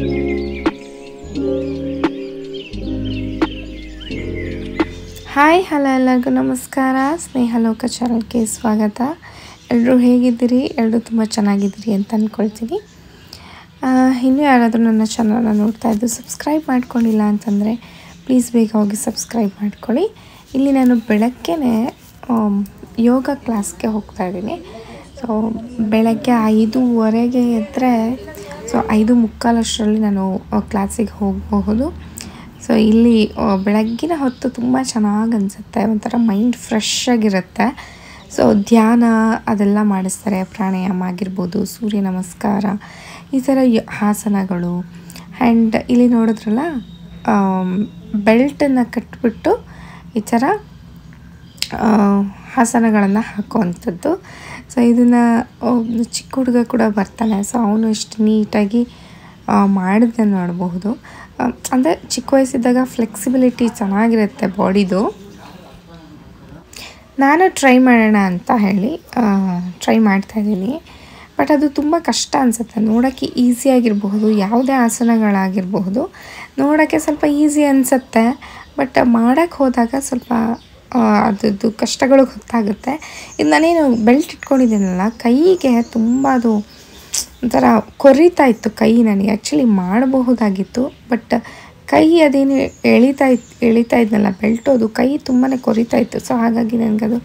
Hi hello ಎಲ್ಲರಿಗೂ ನಮಸ್ಕಾರ. ಸ್ನೇಹ ಲೋಕ ಚಾನಲ್ಗೆ ಸ್ವಾಗತ. ಎಲ್ಲರೂ ಹೇಗಿದ್ದೀರಿ? ಎಲ್ಲರೂ ತುಂಬ ಚೆನ್ನಾಗಿದ್ದೀರಿ ಅಂತ ಅಂದ್ಕೊಳ್ತೀನಿ. ಇನ್ನೂ ಯಾರಾದರೂ ನನ್ನ ಚಾನಲ್ನ ನೋಡ್ತಾ ಇದ್ದು ಸಬ್ಸ್ಕ್ರೈಬ್ ಮಾಡ್ಕೊಂಡಿಲ್ಲ ಅಂತಂದರೆ ಪ್ಲೀಸ್ ಬೇಗ ಹೋಗಿ ಸಬ್ಸ್ಕ್ರೈಬ್ ಮಾಡ್ಕೊಳ್ಳಿ. ಇಲ್ಲಿ ನಾನು ಬೆಳಗ್ಗೆ ಯೋಗ ಕ್ಲಾಸ್ಗೆ ಹೋಗ್ತಾ ಇದ್ದೀನಿ. ಸೊ ಬೆಳಗ್ಗೆ 5:15 ಎದ್ದರೆ 5:45 ನಾನು ಕ್ಲಾಸಿಗೆ ಹೋಗಬಹುದು. ಸೊ ಇಲ್ಲಿ ಬೆಳಗ್ಗಿನ ಹೊತ್ತು ತುಂಬ ಚೆನ್ನಾಗಿ ಅನಿಸುತ್ತೆ, ಒಂಥರ ಮೈಂಡ್ ಫ್ರೆಶ್ ಆಗಿರುತ್ತೆ. ಸೊ ಧ್ಯಾನ ಅದೆಲ್ಲ ಮಾಡಿಸ್ತಾರೆ, ಪ್ರಾಣಾಯಾಮ ಆಗಿರ್ಬೋದು, ಸೂರ್ಯ ನಮಸ್ಕಾರ, ಈ ಥರ ಆಸನಗಳು. ಆ್ಯಂಡ್ ಇಲ್ಲಿ ನೋಡಿದ್ರಲ್ಲ ಬೆಲ್ಟನ್ನು ಕಟ್ಬಿಟ್ಟು ಈ ಥರ ಆಸನಗಳನ್ನು ಹಾಕುವಂಥದ್ದು. ಸೊ ಇದನ್ನು ಚಿಕ್ಕ ಹುಡುಗ ಕೂಡ ಬರ್ತಾನೆ. ಸೊ ಅವನು ಎಷ್ಟು ನೀಟಾಗಿ ಮಾಡಿದೆ ನೋಡಬಹುದು. ಅಂದರೆ ಚಿಕ್ಕ ವಯಸ್ಸಿದ್ದಾಗ ಫ್ಲೆಕ್ಸಿಬಿಲಿಟಿ ಚೆನ್ನಾಗಿರುತ್ತೆ ಬಾಡಿದು. ನಾನು ಟ್ರೈ ಮಾಡೋಣ ಅಂತ ಹೇಳಿ ಟ್ರೈ ಮಾಡ್ತಾಯಿದ್ದೀನಿ. ಬಟ್ ಅದು ತುಂಬ ಕಷ್ಟ ಅನಿಸುತ್ತೆ. ನೋಡೋಕ್ಕೆ ಈಸಿಯಾಗಿರಬಹುದು, ಯಾವುದೇ ಆಸನಗಳಾಗಿರಬಹುದು ನೋಡೋಕ್ಕೆ ಸ್ವಲ್ಪ ಈಸಿ ಅನಿಸುತ್ತೆ. ಬಟ್ ಮಾಡೋಕ್ಕೆ ಹೋದಾಗ ಸ್ವಲ್ಪ ಅದರದ್ದು ಕಷ್ಟಗಳು ಗೊತ್ತಾಗುತ್ತೆ. ಇದು ನಾನೇನು ಬೆಲ್ಟ್ ಇಟ್ಕೊಂಡಿದ್ದೀನಲ್ಲ, ಕೈಗೆ ತುಂಬ ಅದು ಒಂಥರ ಕೊರಿತಾ ಇತ್ತು ಕೈ. ನನಗೆ ಆ್ಯಕ್ಚುಲಿ ಮಾಡಬಹುದಾಗಿತ್ತು, ಬಟ್ ಕೈ ಅದೇನು ಎಳಿತಾ ಇದ್ನಲ್ಲ ಬೆಲ್ಟು, ಅದು ಕೈ ತುಂಬಾ ಕೊರಿತಾ ಇತ್ತು. ಸೊ ಹಾಗಾಗಿ ನನಗದು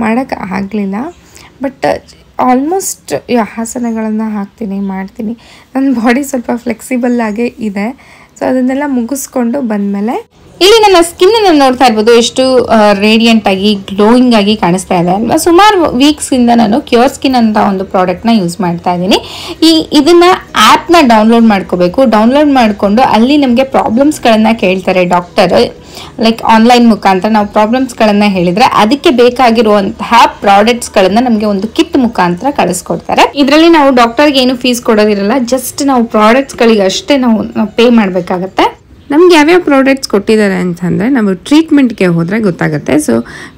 ಮಾಡೋಕ್ಕೆ ಆಗಲಿಲ್ಲ. ಬಟ್ ಆಲ್ಮೋಸ್ಟ್ ಆಸನಗಳನ್ನು ಮಾಡ್ತೀನಿ. ನನ್ನ ಬಾಡಿ ಸ್ವಲ್ಪ ಫ್ಲೆಕ್ಸಿಬಲ್ ಆಗೇ ಇದೆ. ಸೊ ಅದನ್ನೆಲ್ಲ ಮುಗಿಸ್ಕೊಂಡು ಬಂದಮೇಲೆ ಇಲ್ಲಿ ನನ್ನ ಸ್ಕಿನ್ನನ್ನು ನೋಡ್ತಾ ಇರ್ಬೋದು, ಎಷ್ಟು ರೇಡಿಯಂಟ್ ಆಗಿ ಗ್ಲೋಯಿಂಗ್ ಆಗಿ ಕಾಣಿಸ್ತಾ ಇದೆ ಅಲ್ವಾ. ಸುಮಾರು ವೀಕ್ಸಿಂದ ನಾನು ಕ್ಯೂರ್ ಸ್ಕಿನ್ ಅಂತ ಒಂದು ಪ್ರಾಡಕ್ಟ್ನ ಯೂಸ್ ಮಾಡ್ತಾ ಇದ್ದೀನಿ. ಇದನ್ನು ಆ್ಯಪ್ನ ಡೌನ್ಲೋಡ್ ಮಾಡ್ಕೋಬೇಕು. ಡೌನ್ಲೋಡ್ ಮಾಡಿಕೊಂಡು ಅಲ್ಲಿ ನಮಗೆ ಪ್ರಾಬ್ಲಮ್ಸ್ಗಳನ್ನು ಕೇಳ್ತಾರೆ ಡಾಕ್ಟರ್. ಲೈಕ್ ಆನ್ಲೈನ್ ಮುಖಾಂತರ ನಾವು ಪ್ರಾಬ್ಲಮ್ಸ್ಗಳನ್ನು ಹೇಳಿದರೆ ಅದಕ್ಕೆ ಬೇಕಾಗಿರುವಂತಹ ಪ್ರಾಡಕ್ಟ್ಸ್ಗಳನ್ನು ನಮಗೆ ಒಂದು ಕಿಟ್ ಮುಖಾಂತರ ಕಳಿಸ್ಕೊಡ್ತಾರೆ. ಇದರಲ್ಲಿ ನಾವು ಡಾಕ್ಟರ್ಗೆ ಏನು ಫೀಸ್ ಕೊಡೋದಿರಲ್ಲ, ಜಸ್ಟ್ ನಾವು ಪ್ರಾಡಕ್ಟ್ಸ್ಗಳಿಗೆ ಅಷ್ಟೇ ನಾವು ಪೇ ಮಾಡಬೇಕಾಗತ್ತೆ. ನಮ್ಗೆ ಯಾವ್ಯಾವ ಪ್ರಾಡಕ್ಟ್ಸ್ ಕೊಟ್ಟಿದ್ದಾರೆ ಅಂತಂದರೆ ನಾವು ಟ್ರೀಟ್ಮೆಂಟ್ಗೆ ಹೋದರೆ ಗೊತ್ತಾಗುತ್ತೆ. ಸೊ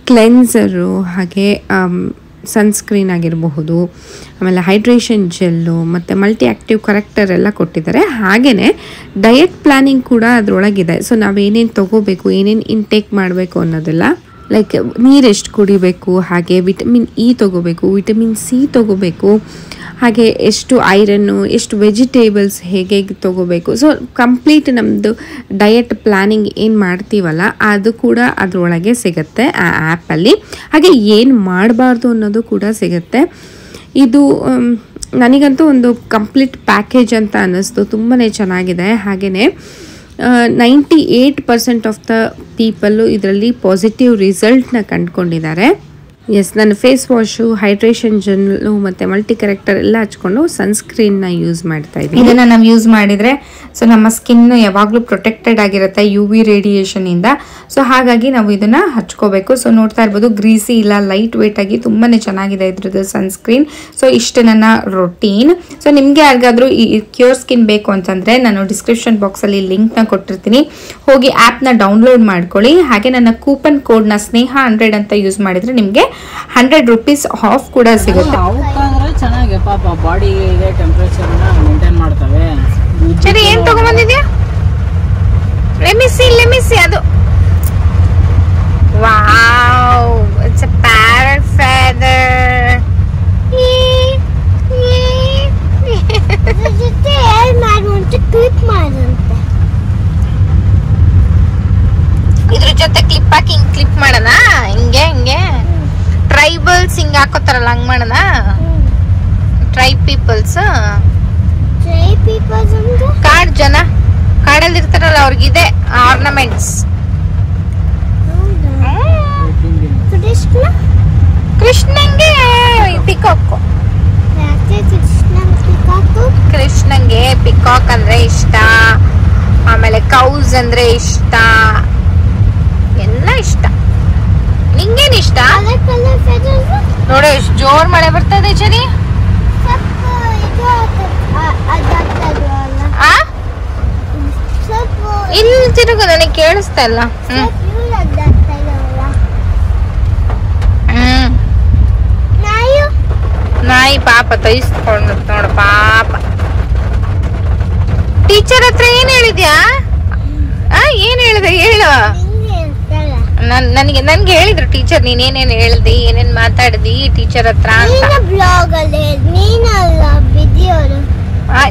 ಕ್ಲೆನ್ಸರು, ಹಾಗೆ ಸನ್ಸ್ಕ್ರೀನ್ ಆಗಿರಬಹುದು, ಆಮೇಲೆ ಹೈಡ್ರೇಷನ್ ಜೆಲ್ಲು ಮತ್ತು ಮಲ್ಟಿ ಆ್ಯಕ್ಟಿವ್ ಕರೆಕ್ಟರ್ ಎಲ್ಲ ಕೊಟ್ಟಿದ್ದಾರೆ. ಹಾಗೆಯೇ ಡಯಟ್ ಪ್ಲ್ಯಾನಿಂಗ್ ಕೂಡ ಅದರೊಳಗಿದೆ. ಸೊ ನಾವೇನೇನು ತೊಗೋಬೇಕು, ಏನೇನು ಇಂಟೇಕ್ ಮಾಡಬೇಕು ಅನ್ನೋದೆಲ್ಲ, ಲೈಕ್ ನೀರೆಷ್ಟು ಕುಡಿಬೇಕು, ಹಾಗೆ ವಿಟಮಿನ್ ಇ ತೊಗೋಬೇಕು, ವಿಟಮಿನ್ ಸಿ ತೊಗೋಬೇಕು, ಹಾಗೆ ಎಷ್ಟು ಐರನ್ನು, ಎಷ್ಟು ವೆಜಿಟೇಬಲ್ಸ್ ಹೇಗೆ ತೊಗೋಬೇಕು. ಸೊ ಕಂಪ್ಲೀಟ್ ನಮ್ಮದು ಡಯಟ್ ಪ್ಲ್ಯಾನಿಂಗ್ ಏನು ಮಾಡ್ತೀವಲ್ಲ ಅದು ಕೂಡ ಅದರೊಳಗೆ ಸಿಗುತ್ತೆ ಆ ಆ್ಯಪಲ್ಲಿ. ಹಾಗೆ ಏನು ಮಾಡಬಾರ್ದು ಅನ್ನೋದು ಕೂಡ ಸಿಗುತ್ತೆ. ಇದು ನನಗಂತೂ ಒಂದು ಕಂಪ್ಲೀಟ್ ಪ್ಯಾಕೇಜ್ ಅಂತ ಅನ್ನಿಸ್ತು. ತುಂಬಾ ಚೆನ್ನಾಗಿದೆ. ಹಾಗೆಯೇ 98% ಆಫ್ ದ ಪೀಪಲ್ಲು ಇದರಲ್ಲಿ ಪಾಸಿಟಿವ್ ರಿಸಲ್ಟ್ನ ಕಂಡುಕೊಂಡಿದ್ದಾರೆ. ಎಸ್, ನಾನು ಫೇಸ್ ವಾಶು, ಹೈಡ್ರೇಷನ್ ಜೆಲ್ಲು ಮತ್ತು ಮಲ್ಟಿ ಕರೆಕ್ಟರ್ ಎಲ್ಲ ಹಚ್ಕೊಂಡು ಸನ್ಸ್ಕ್ರೀನ್ನ ಯೂಸ್ ಮಾಡ್ತಾ ಇದ್ದೀನಿ. ಇದನ್ನು ನಾವು ಯೂಸ್ ಮಾಡಿದರೆ ಸೊ ನಮ್ಮ ಸ್ಕಿನ್ ಯಾವಾಗಲೂ ಪ್ರೊಟೆಕ್ಟೆಡ್ ಆಗಿರುತ್ತೆ UV ರೇಡಿಯೇಷನಿಂದ. ಸೊ ಹಾಗಾಗಿ ನಾವು ಇದನ್ನು ಹಚ್ಕೋಬೇಕು. ಸೊ ನೋಡ್ತಾ ಇರ್ಬೋದು, ಗ್ರೀಸಿ ಇಲ್ಲ, ಲೈಟ್ ವೇಟ್ ಆಗಿ ತುಂಬಾ ಚೆನ್ನಾಗಿದೆ ಇದ್ರದ್ದು ಸನ್ಸ್ಕ್ರೀನ್. ಸೊ ಇಷ್ಟು ನನ್ನ ರೊಟೀನ್. ಸೊ ನಿಮಗೆ ಯಾರಿಗಾದರೂ ಈ ಕ್ಯೂರ್ ಸ್ಕಿನ್ ಬೇಕು ಅಂತಂದರೆ ನಾನು ಡಿಸ್ಕ್ರಿಪ್ಷನ್ ಬಾಕ್ಸಲ್ಲಿ ಲಿಂಕ್ನ ಕೊಟ್ಟಿರ್ತೀನಿ, ಹೋಗಿ ಆ್ಯಪ್ನ ಡೌನ್ಲೋಡ್ ಮಾಡ್ಕೊಳ್ಳಿ. ಹಾಗೆ ನನ್ನ ಕೂಪನ್ ಕೋಡ್ನ ಸ್ನೇಹ 100 ಅಂತ ಯೂಸ್ ಮಾಡಿದರೆ ನಿಮಗೆ 100 ರೂಪೀಸ್ ಆಫ್ ಕೂಡ ಸಿಗುತ್ತೆ. ಚೆನ್ನಾಗಿ ಪಾಪ ಬಾಡಿಗೆ ಟೆಂಪರೇಚರ್ನ ಮೇಂಟೈನ್ ಮಾಡ್ತವೆ. ಸರಿ, ಏನು ತಗೊಂಡ್ಬಂದಿದ್ಯಾ? ಲೆಮಿಸಿ ಅದು. Wow, it's a parrot feather. ಇದ್ರ ಜೊತೆ ಕ್ಲಿಪ್ ಹಾಕಿ ಹಿಂಗ್ ಕ್ಲಿಪ್ ಮಾಡೋಣ. ಹಿಂಗೆ ಟ್ರೈಬಲ್ಸ್ ಹಿಂಗೆ ಹಾಕೋತಾರಲ್ಲ, ಹಂಗೆ ಮಾಡೋಣ. ಟ್ರೈಬ್ ಪೀಪಲ್ಸ್ ಕಾಡ್ ಜನ ಕಾಡಲ್ಲಿ ಇರ್ತಾರಲ್ಲ, ಅವ್ರಿಗಿದೆ ಆರ್ನಮೆಂಟ್ಸ್. ಕೃಷ್ಣಂಗೆ ಪಿಕಾಕ್. ಕೃಷ್ಣಂಗೆ ಪಿಕಾಕ್ ಅಂದ್ರೆ ಇಷ್ಟ, ಆಮೇಲೆ ಕೌಸ್ ಅಂದ್ರೆ ಇಷ್ಟ, ಎಲ್ಲ ಇಷ್ಟ. ನಿಂಗೇನು ಇಷ್ಟ? ನೋಡು ಎಷ್ಟು ಜೋರ್ ಮಳೆ ಬರ್ತದೆ ಚರಿ. ಇಲ್ಲಿ ತಿರುಗು, ನನಗೆ ಕೇಳಿಸ್ತಾ ಇಲ್ಲ. ನಾಯಿ ಪಾಪ ತೈಸ್ಕೊಂಡು ನೋಡು ಪಾಪ. ಟೀಚರ್ ಹೇಳಿದ್ಯಾ? ಏನ್ ಹೇಳಿದೆ ಹೇಳು. ನನ್ಗೆ ಹೇಳಿದ್ರು ಟೀಚರ್ ನೀನೇನೇನ್ ಹೇಳ್ದಿ, ಏನೇನ್ ಮಾತಾಡ್ದಿ ಟೀಚರ್ ಹತ್ರ ಅಂತ.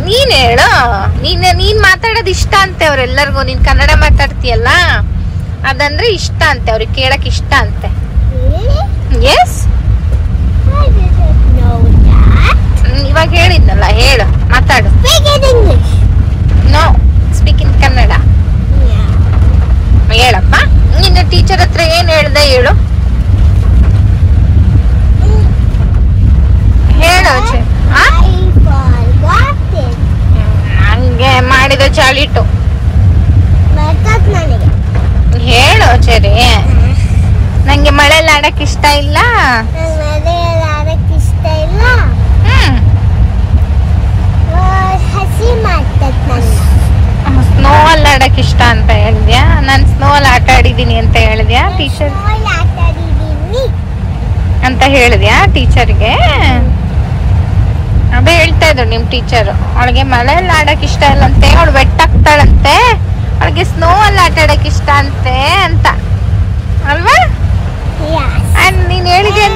ನೀನ್ ಹೇಳು. ನೀನ್ ಮಾತಾಡೋದ್ ಇಷ್ಟ ಅಂತೆ ಅವ್ರೆಲ್ಲರಿಗೂ. ನೀನ್ ಕನ್ನಡ ಮಾತಾಡ್ತೀಯಲ್ಲ ಅದಂದ್ರೆ ಇಷ್ಟ ಅಂತೆ, ಅವ್ರಿಗೆ ಕೇಳಕ್ ಇಷ್ಟ ಅಂತೆ. ಎಸ್, ಇವಾಗ ಹೇಳಿದ್ನಲ್ಲ, ಹೇಳು, ಮಾತಾಡು. No, speak in Kannada. ಹೇಳಪ್ಪ, ನಿನ್ನ ಟೀಚರ್ ಹತ್ರ ಏನ್ ಹೇಳ್ದೆ ಹೇಳು. ಹೇಳು. ಹಂಗೆ ಮಾಡಿದ ಚಾಲಿಟು. ಹೇಳು ಸರಿ. ನಂಗೆ ಮಳೆಯಲ್ಲಿ ಆಡಕ್ ಇಷ್ಟ ಇಲ್ಲ. ಸ್ನೋ ಅಲ್ಲಿ ಆಡಕ್ ಇಷ್ಟ ಅಂತ ಹೇಳಿದ್ಯಾ? ನಾನ್ ಸ್ನೋ ಅಲ್ಲಿ ಆಟ ಆಡಿದೀನಿ ಅಂತ ಹೇಳಿದ್ಯಾ ಟೀಚರ್ ಅಂತ ಹೇಳಿದ್ಯಾ ಟೀಚರ್ಗೆ? ಅದೇ ಹೇಳ್ತಾ ಇದ್ರು ನಿಮ್ ಟೀಚರ್, ಅವಳಿಗೆ ಮಳೆಯಲ್ಲಿ ಆಡಕ್ ಇಷ್ಟ ಇಲ್ಲಂತೆ, ಅವಳು ವೆಟ್ಟಾಗ್ತಾಳಂತೆ, ಅವಳಿಗೆ ಸ್ನೋ ಅಲ್ಲಿ ಆಟ ಆಡಕ್ ಇಷ್ಟ ಅಂತೆ ಅಂತ ಅಲ್ವಾ? ಅಂಡ್ ನೀನ್ ಹೇಳಿದ್ಯಾ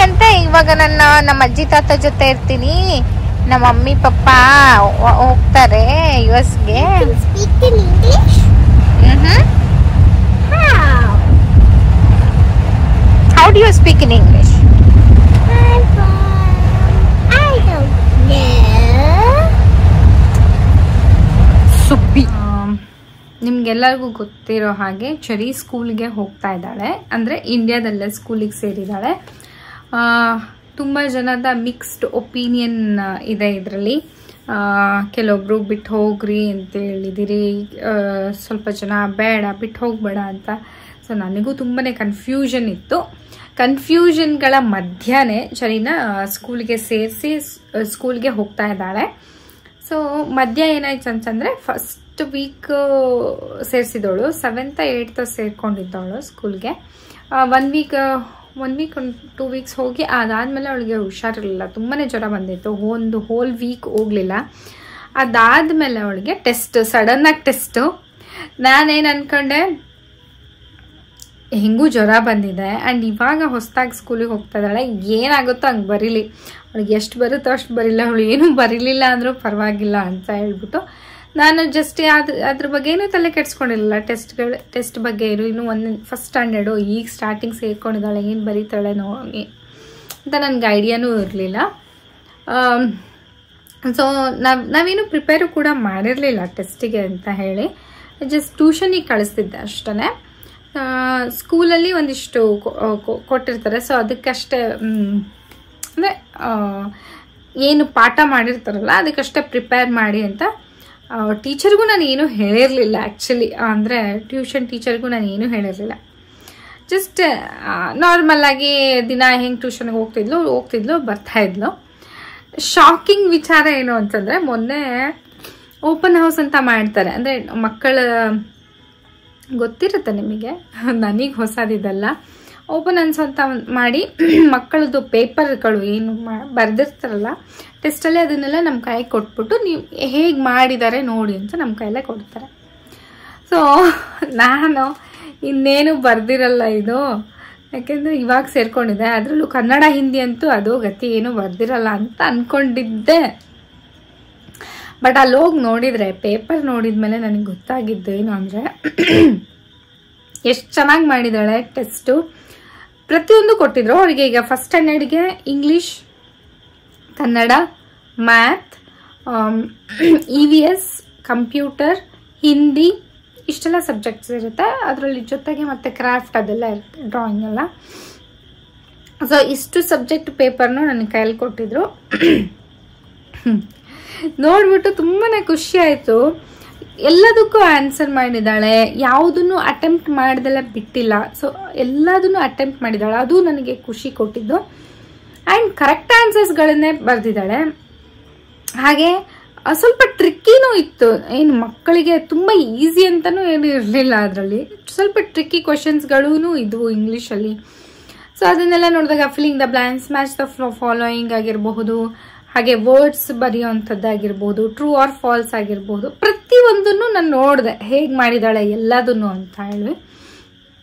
ಅಂತ ಇವಾಗ ನಮ್ಮ ಅಜ್ಜಿ ತಾತ ಜೊತೆ ಇರ್ತೀನಿ, ನಮ್ಮ ಮಮ್ಮಿ ಪಪ್ಪ ಹೋಗ್ತಾರೆ ಯುಎಸ್ಗೆ. How do you speak in English? Subbi. ನಿಮ್ಗೆಲ್ಲರಿಗೂ ಗೊತ್ತಿರೋ ಹಾಗೆ ಚರಿ ಸ್ಕೂಲ್ಗೆ ಹೋಗ್ತಾ ಇದ್ದಾಳೆ, ಅಂದರೆ ಇಂಡಿಯಾದಲ್ಲೇ ಸ್ಕೂಲಿಗೆ ಸೇರಿದ್ದಾಳೆ. ತುಂಬ ಜನದ ಮಿಕ್ಸ್ಡ್ ಒಪಿನಿಯನ್ ಇದೆ ಇದರಲ್ಲಿ. ಕೆಲವೊಬ್ರು ಬಿಟ್ಟು ಹೋಗ್ರಿ ಅಂತ ಹೇಳಿದಿರಿ, ಸ್ವಲ್ಪ ಜನ ಬೇಡ ಬಿಟ್ಟು ಹೋಗಬೇಡ ಅಂತ. ಸೊ ನನಗೂ ತುಂಬಾ ಕನ್ಫ್ಯೂಷನ್ ಇತ್ತು. ಕನ್ಫ್ಯೂಷನ್ಗಳ ಮಧ್ಯನೇ ಚರಿನ ಸ್ಕೂಲ್ಗೆ ಸೇರಿಸಿ ಸ್ಕೂಲ್ಗೆ ಹೋಗ್ತಾ ಇದ್ದಾಳೆ. ಸೊ ಮಧ್ಯ ಏನಾಯ್ತು ಅಂತಂದರೆ, ಫಸ್ಟ್ ವೀಕ್ ಸೇರಿಸಿದವಳು 7th 8th ಸೇರ್ಕೊಂಡಿದ್ದವಳು ಸ್ಕೂಲ್ಗೆ. 1 ವೀಕ್ 2 ವೀಕ್ಸ್ ಹೋಗಿ ಅದಾದಮೇಲೆ ಅವಳಿಗೆ ಹುಷಾರಿರಲಿಲ್ಲ, ತುಂಬಾ ಜ್ವರ ಬಂದಿತ್ತು, ಒಂದು ಹೋಲ್ ವೀಕ್ ಹೋಗಲಿಲ್ಲ. ಅದಾದಮೇಲೆ ಅವಳಿಗೆ ಟೆಸ್ಟ್, ಸಡನ್ನಾಗಿ ಟೆಸ್ಟು. ನಾನೇನು ಅಂದ್ಕೊಂಡೆ, ಹೆಂಗೂ ಜ್ವರ ಬಂದಿದೆ ಆ್ಯಂಡ್ ಇವಾಗ ಹೊಸದಾಗಿ ಸ್ಕೂಲಿಗೆ ಹೋಗ್ತಾ ಇದ್ದಾಳೆ, ಏನಾಗುತ್ತೋ ಹಂಗೆ ಬರೀಲಿ, ಅವಳಿಗೆ ಎಷ್ಟು ಬರುತ್ತೋ ಅಷ್ಟು ಬರೀಲ್ಲ, ಅವಳು ಏನೂ ಬರೀಲಿಲ್ಲ ಅಂದರೂ ಪರವಾಗಿಲ್ಲ ಅಂತ ಹೇಳ್ಬಿಟ್ಟು ನಾನು ಜಸ್ಟ್ ಅದ್ರ ಬಗ್ಗೆ ಏನೂ ತಲೆ ಕೆಡ್ಸ್ಕೊಂಡಿರಲಿಲ್ಲ. ಟೆಸ್ಟ್ ಬಗ್ಗೆ ಇನ್ನು ಫಸ್ಟ್ ಸ್ಟ್ಯಾಂಡರ್ಡು, ಈಗ ಸ್ಟಾರ್ಟಿಂಗ್ ಸೇರ್ಕೊಂಡಿದ್ದಾಳೆ, ಏನು ಬರೀತಾಳೆ ನೋಡಿ ಅಂತ ನನಗೆ ಐಡಿಯಾನೂ ಇರಲಿಲ್ಲ. ಸೊ ನಾವೇನು ಪ್ರಿಪೇರು ಕೂಡ ಮಾಡಿರಲಿಲ್ಲ ಟೆಸ್ಟಿಗೆ ಅಂತ ಹೇಳಿ, ಜಸ್ಟ್ ಟ್ಯೂಷನಿಗೆ ಕಳಿಸ್ತಿದ್ದೆ ಅಷ್ಟೇ. ಸ್ಕೂಲಲ್ಲಿ ಒಂದಿಷ್ಟು ಕೊಟ್ಟಿರ್ತಾರೆ, ಸೊ ಅದಕ್ಕಷ್ಟೇ, ಅಂದರೆ ಏನು ಪಾಠ ಮಾಡಿರ್ತಾರಲ್ಲ ಅದಕ್ಕಷ್ಟೇ ಪ್ರಿಪೇರ್ ಮಾಡಿ ಅಂತ. ಟೀಚರ್ಗೂ ನಾನು ಏನೂ ಹೇಳಿರಲಿಲ್ಲ ಆ್ಯಕ್ಚುಲಿ, ಅಂದರೆ ಟ್ಯೂಷನ್ ಟೀಚರ್ಗೂ ನಾನು ಏನೂ ಹೇಳಿರಲಿಲ್ಲ. ಜಸ್ಟ್ ನಾರ್ಮಲ್ಲಾಗಿ ದಿನ ಹೆಂಗೆ ಟ್ಯೂಷನ್ಗೆ ಹೋಗ್ತಿದ್ಲು ಬರ್ತಾಯಿದ್ಲು. ಶಾಕಿಂಗ್ ವಿಚಾರ ಏನು ಅಂತಂದರೆ, ಮೊನ್ನೆ ಓಪನ್ ಹೌಸ್ ಅಂತ ಮಾಡ್ತಾರೆ, ಅಂದರೆ ಮಕ್ಕಳ ಗೊತ್ತಿರುತ್ತೆ ನಿಮಗೆ, ನನಗೆ ಹೊಸದಿದೆಲ್ಲ. ಓಪನ್ ಹೌಸ್ ಅಂತ ಮಾಡಿ ಮಕ್ಕಳದ್ದು ಪೇಪರ್ಗಳು ಏನು ಬರೆದಿರ್ತಾರಲ್ಲ ಟೆಸ್ಟಲ್ಲಿ, ಅದನ್ನೆಲ್ಲ ನಮ್ಮ ಕೈಗೆ ಕೊಟ್ಬಿಟ್ಟು ನೀವು ಹೇಗೆ ಮಾಡಿದ್ದಾರೆ ನೋಡಿ ಅಂತ ನಮ್ಮ ಕೈಯಲ್ಲೇ ಕೊಡ್ತಾರೆ. ಸೊ ನಾನು ಇನ್ನೇನು ಬರ್ದಿರಲ್ಲ ಇದು, ಯಾಕೆಂದರೆ ಇವಾಗ ಸೇರ್ಕೊಂಡಿದ್ದೆ, ಅದರಲ್ಲೂ ಕನ್ನಡ ಹಿಂದಿ ಅಂತೂ ಅದು ಗತಿ ಏನೂ ಬರ್ದಿರಲ್ಲ ಅಂತ ಅಂದ್ಕೊಂಡಿದ್ದೆ. ಬಟ್ ಅಲ್ಲಿ ಹೋಗಿ ನೋಡಿದರೆ, ಪೇಪರ್ ನೋಡಿದ್ಮೇಲೆ ನನಗೆ ಗೊತ್ತಾಗಿದ್ದು ಏನು ಅಂದರೆ, ಎಷ್ಟು ಚೆನ್ನಾಗಿ ಮಾಡಿದ್ದಾಳೆ ಟೆಸ್ಟು. ಪ್ರತಿಯೊಂದು ಕೊಟ್ಟಿದ್ರು ಅವರಿಗೆ. ಈಗ ಫಸ್ಟ್ ಸ್ಟ್ಯಾಂಡರ್ಡ್ಗೆ English, Kannada, math, EVS, computer, Hindi, ಇಷ್ಟೆಲ್ಲ ಸಬ್ಜೆಕ್ಟ್ಸ್ ಇರುತ್ತೆ. ಅದರಲ್ಲಿ ಜೊತೆಗೆ ಮತ್ತು ಕ್ರಾಫ್ಟ್ ಅದೆಲ್ಲ ಇರುತ್ತೆ, ಡ್ರಾಯಿಂಗ್ ಎಲ್ಲ. ಸೊ ಇಷ್ಟು ಸಬ್ಜೆಕ್ಟ್ ಪೇಪರ್ನು ನನ್ನ ಕೈಯಲ್ಲಿ ಕೊಟ್ಟಿದ್ರು. ನೋಡ್ಬಿಟ್ಟು ತುಂಬಾ ಖುಷಿ ಆಯಿತು. ಎಲ್ಲದಕ್ಕೂ ಆನ್ಸರ್ ಮಾಡಿದ್ದಾಳೆ, ಯಾವುದನ್ನು ಅಟೆಂಪ್ಟ್ ಮಾಡ್ದೆಲ್ಲ ಬಿಟ್ಟಿಲ್ಲ. ಸೊ ಎಲ್ಲದನ್ನು ಅಟೆಂಪ್ಟ್ ಮಾಡಿದ್ದಾಳೆ, ಅದು ನನಗೆ ಖುಷಿ ಕೊಟ್ಟಿದ್ದು. ಆ್ಯಂಡ್ ಕರೆಕ್ಟ್ ಆನ್ಸರ್ಸ್ಗಳನ್ನೇ ಬರೆದಿದ್ದಾಳೆ. ಹಾಗೆ ಸ್ವಲ್ಪ ಟ್ರಿಕ್ಕಿನೂ ಇತ್ತು, ಏನು ಮಕ್ಕಳಿಗೆ ತುಂಬ ಈಸಿ ಅಂತಲೂ ಏನು ಇರಲಿಲ್ಲ, ಅದರಲ್ಲಿ ಸ್ವಲ್ಪ ಟ್ರಿಕ್ಕಿ ಕ್ವಶನ್ಸ್ಗಳೂ ಇದ್ವು ಇಂಗ್ಲೀಷಲ್ಲಿ. ಸೊ ಅದನ್ನೆಲ್ಲ ನೋಡಿದಾಗ filling the blanks, match the following ಆಗಿರಬಹುದು, ಹಾಗೆ ವರ್ಡ್ಸ್ ಬರೆಯೋವಂಥದ್ದಾಗಿರ್ಬೋದು, ಟ್ರೂ ಆರ್ ಫಾಲ್ಸ್ ಆಗಿರ್ಬೋದು, ಪ್ರತಿಯೊಂದನ್ನು ನಾನು ನೋಡಿದೆ ಹೇಗೆ ಮಾಡಿದ್ದಾಳೆ ಎಲ್ಲದನ್ನು ಅಂತ ಹೇಳಿ.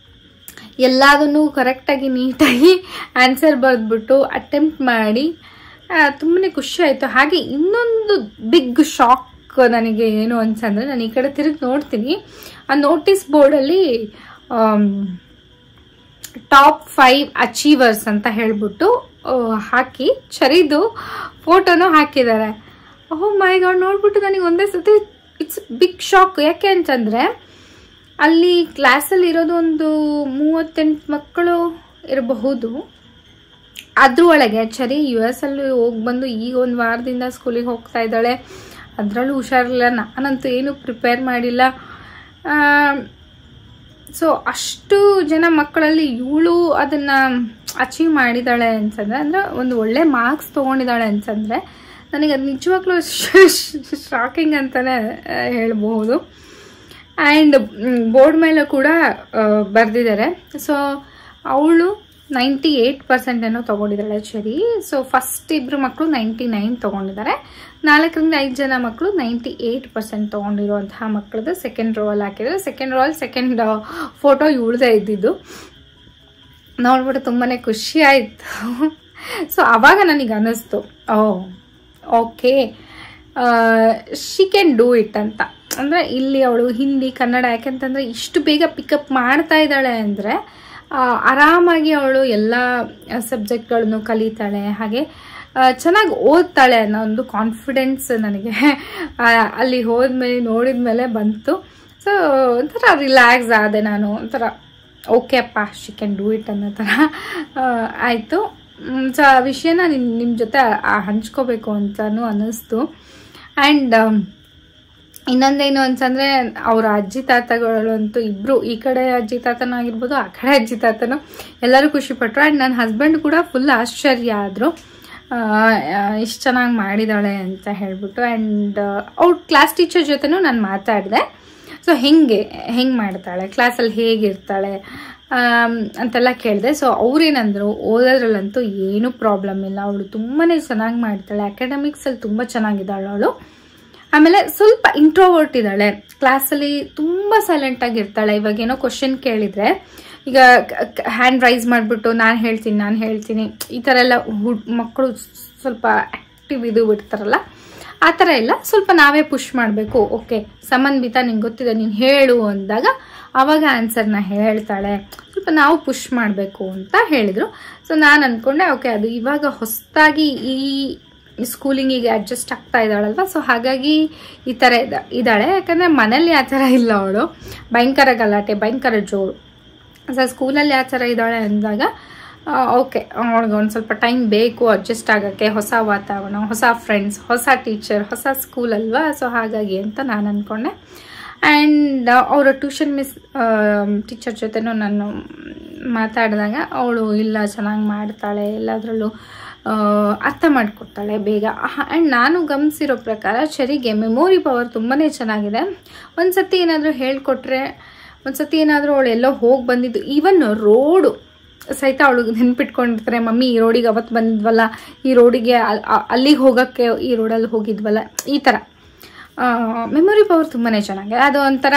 ಎಲ್ಲದನ್ನು ಕರೆಕ್ಟಾಗಿ ನೀಟಾಗಿ ಆನ್ಸರ್ ಬರೆದ್ಬಿಟ್ಟು ಅಟೆಂಪ್ಟ್ ಮಾಡಿ ತುಂಬಾ ಖುಷಿ ಆಯಿತು. ಹಾಗೆ ಇನ್ನೊಂದು ಬಿಗ್ ಶಾಕ್ ನನಗೆ ಏನು ಅನ್ಸಂದ್ರೆ, ನಾನು ಈ ಕಡೆ ತಿರುಗಿ ನೋಡ್ತೀನಿ, ಆ ನೋಟಿಸ್ ಬೋರ್ಡಲ್ಲಿ ಟಾಪ್ 5 ಅಚೀವರ್ಸ್ ಅಂತ ಹೇಳ್ಬಿಟ್ಟು ಹಾಕಿ ಚರಿದು ಫೋಟೋನು ಹಾಕಿದ್ದಾರೆ. ಓಹ್ ಮೈ ಗಾಡ್, ನೋಡ್ಬಿಟ್ಟು ನನಗೆ ಒಂದೇ ಸತಿ ಇಟ್ಸ್ ಬಿಗ್ ಶಾಕ್. ಯಾಕೆ ಅಂತಂದರೆ ಅಲ್ಲಿ ಕ್ಲಾಸಲ್ಲಿ ಇರೋದು ಒಂದು 38 ಮಕ್ಕಳು ಇರಬಹುದು. ಅದ್ರ ಒಳಗೆ ಚರಿ US ಅಲ್ಲಿ ಹೋಗಿ ಬಂದು ಈಗ ಒಂದು ವಾರದಿಂದ ಸ್ಕೂಲಿಗೆ ಹೋಗ್ತಾ ಇದ್ದಾಳೆ. ಅದರಲ್ಲೂ ಹುಷಾರಿಲ್ಲ, ನಾನಂತೂ ಏನು ಪ್ರಿಪೇರ್ ಮಾಡಿಲ್ಲ. ಸೊ ಅಷ್ಟು ಜನ ಮಕ್ಕಳಲ್ಲಿ ಇವಳು ಅದನ್ನು ಅಚೀವ್ ಮಾಡಿದ್ದಾಳೆ ಅಂತಂದರೆ, ಅಂದರೆ ಒಂದು ಒಳ್ಳೆ ಮಾರ್ಕ್ಸ್ ತೊಗೊಂಡಿದ್ದಾಳೆ ಅಂತಂದರೆ ನನಗೆ ಅದು ನಿಜವಾಗ್ಲೂ ಶಾಕಿಂಗ್ ಅಂತಲೇ ಹೇಳ್ಬೋದು. ಆ್ಯಂಡ್ ಬೋರ್ಡ್ ಮೇಲೆ ಕೂಡ ಬರೆದಿದ್ದಾರೆ. ಸೊ ಅವಳು 98% ಏನೋ ತೊಗೊಂಡಿದ್ದಾಳೆ ಚರಿ. ಸೊ ಫಸ್ಟ್ ಇಬ್ಬರು ಮಕ್ಕಳು 99 ತೊಗೊಂಡಿದ್ದಾರೆ. 4ರಿಂದ 5 ಜನ ಮಕ್ಕಳು 98% ತೊಗೊಂಡಿರುವಂತಹ ಮಕ್ಕಳದ್ದು ಸೆಕೆಂಡ್ ರೋ ಅಲ್ಲಿ ಹಾಕಿದ್ದಾರೆ. ಸೆಕೆಂಡ್ ರೋ ಅಲ್ಲಿ ಸೆಕೆಂಡ್ ಫೋಟೋ ಇವಳದೇ ಇದ್ದಿದ್ದು ನೋಡ್ಬಿಟ್ಟು ತುಂಬಾ ಖುಷಿ ಆಯಿತು. ಸೊ ಆವಾಗ ನನಗೆ ಅನ್ನಿಸ್ತು, okay she can do it ಅಂತ. ಅಂದರೆ ಇಲ್ಲಿ ಅವಳು ಹಿಂದಿ ಕನ್ನಡ ಯಾಕೆಂತಂದರೆ ಇಷ್ಟು ಬೇಗ ಪಿಕಪ್ ಮಾಡ್ತಾ ಇದ್ದಾಳೆ ಅಂದರೆ ಆರಾಮಾಗಿ ಅವಳು ಎಲ್ಲ ಸಬ್ಜೆಕ್ಟ್ಗಳನ್ನು ಕಲಿತಾಳೆ, ಹಾಗೆ ಚೆನ್ನಾಗಿ ಓದ್ತಾಳೆ ಅನ್ನೋ ಒಂದು ಕಾನ್ಫಿಡೆನ್ಸ್ ನನಗೆ ಅಲ್ಲಿ ಹೋದ್ಮೇಲೆ ನೋಡಿದ್ಮೇಲೆ ಬಂತು. ಸೊ ಒಂಥರ ರಿಲ್ಯಾಕ್ಸ್ ಆದೆ ನಾನು, ಒಂಥರ ಓಕೆ ಅಪ್ಪ ಶಿ ಕ್ಯಾನ್ ಡೂ ಇಟ್ ಅನ್ನೋ ಥರ ಆಯಿತು. ಸೊ ಆ ವಿಷಯನ ನಿಮ್ಮ ಜೊತೆ ಹಂಚ್ಕೋಬೇಕು ಅಂತಲೂ ಅನ್ನಿಸ್ತು. ಆ್ಯಂಡ್ ಇನ್ನೊಂದೇನು ಅಂತಂದರೆ ಅವರ ಅಜ್ಜಿ ತಾತಗಳಂತೂ ಇಬ್ಬರು, ಈ ಕಡೆ ಅಜ್ಜಿ ತಾತನೂ ಆಗಿರ್ಬೋದು, ಆ ಕಡೆ ಅಜ್ಜಿ ತಾತನೂ ಎಲ್ಲರೂ ಖುಷಿಪಟ್ಟರು. ಆ್ಯಂಡ್ ನನ್ನ ಹಸ್ಬೆಂಡ್ ಕೂಡ ಫುಲ್ ಆಶ್ಚರ್ಯ ಆದರು, ಇಷ್ಟು ಚೆನ್ನಾಗಿ ಮಾಡಿದ್ದಾಳೆ ಅಂತ ಹೇಳ್ಬಿಟ್ಟು. ಆ್ಯಂಡ್ ಅವ್ರ ಕ್ಲಾಸ್ ಟೀಚರ್ ಜೊತೆನೂ ನಾನು ಮಾತಾಡಿದೆ. ಸೊ ಹೆಂಗೆ ಮಾಡ್ತಾಳೆ, ಕ್ಲಾಸಲ್ಲಿ ಹೇಗಿರ್ತಾಳೆ ಅಂತೆಲ್ಲ ಕೇಳಿದೆ. ಸೊ ಅವ್ರೇನಂದರು, ಓದೋದ್ರಲ್ಲಂತೂ ಏನೂ ಪ್ರಾಬ್ಲಮ್ ಇಲ್ಲ, ಅವಳು ತುಂಬಾ ಚೆನ್ನಾಗಿ ಮಾಡ್ತಾಳೆ, ಅಕಾಡೆಮಿಕ್ಸಲ್ಲಿ ತುಂಬ ಚೆನ್ನಾಗಿದ್ದಾಳೆ ಅವಳು. ಆಮೇಲೆ ಸ್ವಲ್ಪ ಇಂಟ್ರೋವರ್ಟ್ ಇದ್ದಾಳೆ, ಕ್ಲಾಸಲ್ಲಿ ತುಂಬ ಸೈಲೆಂಟ್ ಆಗಿರ್ತಾಳೆ. ಇವಾಗ ಏನೋ ಕ್ವಶನ್ ಕೇಳಿದರೆ ಈಗ ಹ್ಯಾಂಡ್ ರೈಸ್ ಮಾಡಿಬಿಟ್ಟು ನಾನು ಹೇಳ್ತೀನಿ ಈ ಥರ ಎಲ್ಲ ಮಕ್ಕಳು ಸ್ವಲ್ಪ ಆ್ಯಕ್ಟಿವ್ ಇದು ಬಿಡ್ತಾರಲ್ಲ, ಆ ಥರ ಎಲ್ಲ ಸ್ವಲ್ಪ ನಾವೇ ಪುಷ್ ಮಾಡಬೇಕು. ಓಕೆ ಸಂಬಂಧಿತ ನಿಂಗೆ ಗೊತ್ತಿದೆ ನೀನು ಹೇಳು ಅಂದಾಗ ಆವಾಗ ಆನ್ಸರ್ನ ಹೇಳ್ತಾಳೆ, ಸ್ವಲ್ಪ ನಾವು ಪುಷ್ ಮಾಡಬೇಕು ಅಂತ ಹೇಳಿದರು. ಸೊ ನಾನು ಅಂದ್ಕೊಂಡೆ ಓಕೆ ಅದು ಇವಾಗ ಹೊಸದಾಗಿ ಈ ಸ್ಕೂಲಿಂಗಿಗೆ ಅಡ್ಜಸ್ಟ್ ಆಗ್ತಾ ಇದ್ದಾಳಲ್ವ, ಸೊ ಹಾಗಾಗಿ ಈ ಥರ ಇದ್ದಾಳೆ. ಯಾಕಂದರೆ ಮನೇಲಿ ಆ ಥರ ಇಲ್ಲ, ಅವಳು ಭಯಂಕರ ಗಲಾಟೆ, ಭಯಂಕರ ಜೋರು. ಸೊ ಸ್ಕೂಲಲ್ಲಿ ಆ ಥರ ಇದ್ದಾಳೆ ಅಂದಾಗ ಓಕೆ ಅವಳಿಗೆ ಒಂದು ಸ್ವಲ್ಪ ಟೈಮ್ ಬೇಕು ಅಡ್ಜಸ್ಟ್ ಆಗೋಕ್ಕೆ, ಹೊಸ ವಾತಾವರಣ, ಹೊಸ ಫ್ರೆಂಡ್ಸ್, ಹೊಸ ಟೀಚರ್, ಹೊಸ ಸ್ಕೂಲ್ ಅಲ್ವಾ. ಸೊ ಹಾಗಾಗಿ ಅಂತ ನಾನು ಅಂದ್ಕೊಂಡೆ. ಆ್ಯಂಡ್ ಅವರ ಟ್ಯೂಷನ್ ಟೀಚರ್ ಜೊತೆನೂ ನಾನು ಮಾತಾಡಿದಾಗ ಅವಳು ಇಲ್ಲ ಚೆನ್ನಾಗಿ ಮಾಡ್ತಾಳೆ, ಎಲ್ಲದರಲ್ಲೂ ಅರ್ಥ ಮಾಡಿಕೊಡ್ತಾಳೆ ಬೇಗ. ಆ್ಯಂಡ್ ನಾನು ಗಮನಿಸಿರೋ ಪ್ರಕಾರ ಚರಿಗೆ ಮೆಮೊರಿ ಪವರ್ ತುಂಬಾ ಚೆನ್ನಾಗಿದೆ. ಒಂದು ಸತಿ ಏನಾದರೂ ಹೇಳಿಕೊಟ್ರೆ, ಒಂದು ಸತಿ ಏನಾದರೂ ಅವಳು ಎಲ್ಲೋ ಹೋಗಿ ಬಂದಿದ್ದು, ಈವನ್ ರೋಡು ಸಹಿತ ಅವಳಿಗೆ ನೆನ್ಪಿಟ್ಕೊಂಡಿರ್ತಾರೆ. ಮಮ್ಮಿ ಈ ರೋಡಿಗೆ ಅವತ್ತು ಬಂದಿದ್ವಲ್ಲ, ಈ ರೋಡಿಗೆ ಅಲ್ಲಿಗೆ ಹೋಗೋಕ್ಕೆ ಈ ರೋಡಲ್ಲಿ ಹೋಗಿದ್ವಲ್ಲ, ಈ ಥರ ಮೆಮೊರಿ ಪವರ್ ತುಂಬಾ ಚೆನ್ನಾಗಿದೆ. ಅದು ಒಂಥರ